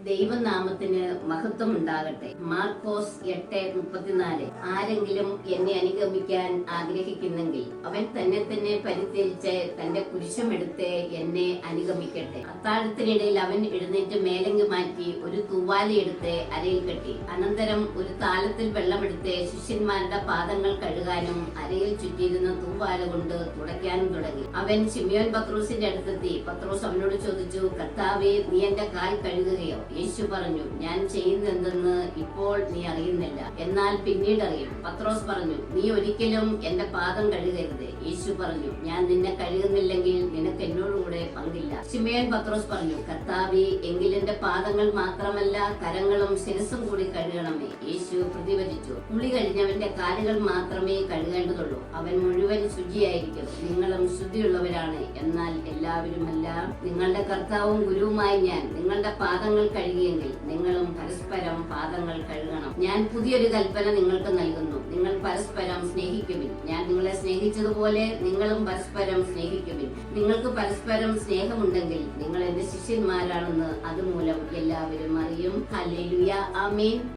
ദൈവനാമത്തിന് മഹത്വം ഉണ്ടാകട്ടെ. മാർക്കോസ് 8:34. ആരെങ്കിലും എന്നെ അനുഗമിക്കാൻ ആഗ്രഹിക്കുന്നെങ്കിൽ അവൻ തന്നെ പരിത്യജിച്ച് തന്റെ കുരിശുമെടുത്ത് എന്നെ അനുഗമിക്കട്ടെ. അത്താഴത്തിനിടയിൽ അവൻ എഴുന്നേറ്റ് മേലങ്കി മാറ്റി ഒരു തൂവാലയെടുത്ത് അരയിൽ കെട്ടി. അനന്തരം ഒരു താലത്തിൽ വെള്ളമെടുത്ത് ശിഷ്യന്മാരുടെ പാദങ്ങൾ കഴുകാനും അരയിൽ ചുറ്റിയിരുന്ന തൂവാല കൊണ്ട് തുടയ്ക്കാനും തുടങ്ങി. അവൻ ശിമിയോൻ പത്രോസിന്റെ അടുത്തെത്തി. പത്രോസ് അവനോട് ചോദിച്ചു, കർത്താവേ, നീ എന്റെ കാൽ കഴുകുകയോ? യേശു പറഞ്ഞു, ഞാൻ ചെയ്യുന്നതെന്തെന്ന് ഇപ്പോൾ നീ അറിയുന്നില്ല, എന്നാൽ പിന്നീട് അറിയും. പത്രോസ് പറഞ്ഞു, നീ ഒരിക്കലും എന്റെ പാദം കഴുകരുത്. യേശു പറഞ്ഞു, ഞാൻ നിന്നെ കഴുകുന്നില്ലെങ്കിൽ നിനക്ക് എന്നോടുകൂടെ പങ്കില്ല. ശിമയോൻ പത്രോസ് പറഞ്ഞു, കർത്താവേ, എങ്കിൽ എന്റെ പാദങ്ങൾ മാത്രമല്ല കരങ്ങളും ശിരസും കൂടി കഴുകണമേ. യേശു പ്രതിവചിച്ചു, കുളി കഴിഞ്ഞവന്റെ കാലുകൾ മാത്രമേ കഴുകേണ്ടതുള്ളൂ, അവൻ മുഴുവൻ ശുചിയായിരിക്കും. നിങ്ങളും ശുദ്ധിയുള്ളവരാണ്, എന്നാൽ എല്ലാവരുമല്ല. നിങ്ങളുടെ കർത്താവും ഗുരുവുമായി ഞാൻ നിങ്ങളുടെ പാദങ്ങൾ കഴുകിയെങ്കിൽ നിങ്ങളും പരസ്പരം പാദങ്ങൾ കഴുകണം. ഞാൻ പുതിയൊരു കൽപ്പന നിങ്ങൾക്ക് നൽകുന്നു, നിങ്ങൾ പരസ്പരം സ്നേഹിക്കുവിൻ. ഞാൻ നിങ്ങളെ സ്നേഹിച്ചതുപോലെ നിങ്ങളും പരസ്പരം സ്നേഹിക്കുവിൻ. നിങ്ങൾക്ക് പരസ്പരം സ്നേഹമുണ്ടെങ്കിൽ നിങ്ങൾ എന്റെ ശിഷ്യന്മാരാണെന്ന് അതുമൂലം എല്ലാവരും അറിയും. ഹല്ലേലൂയ, ആമേൻ.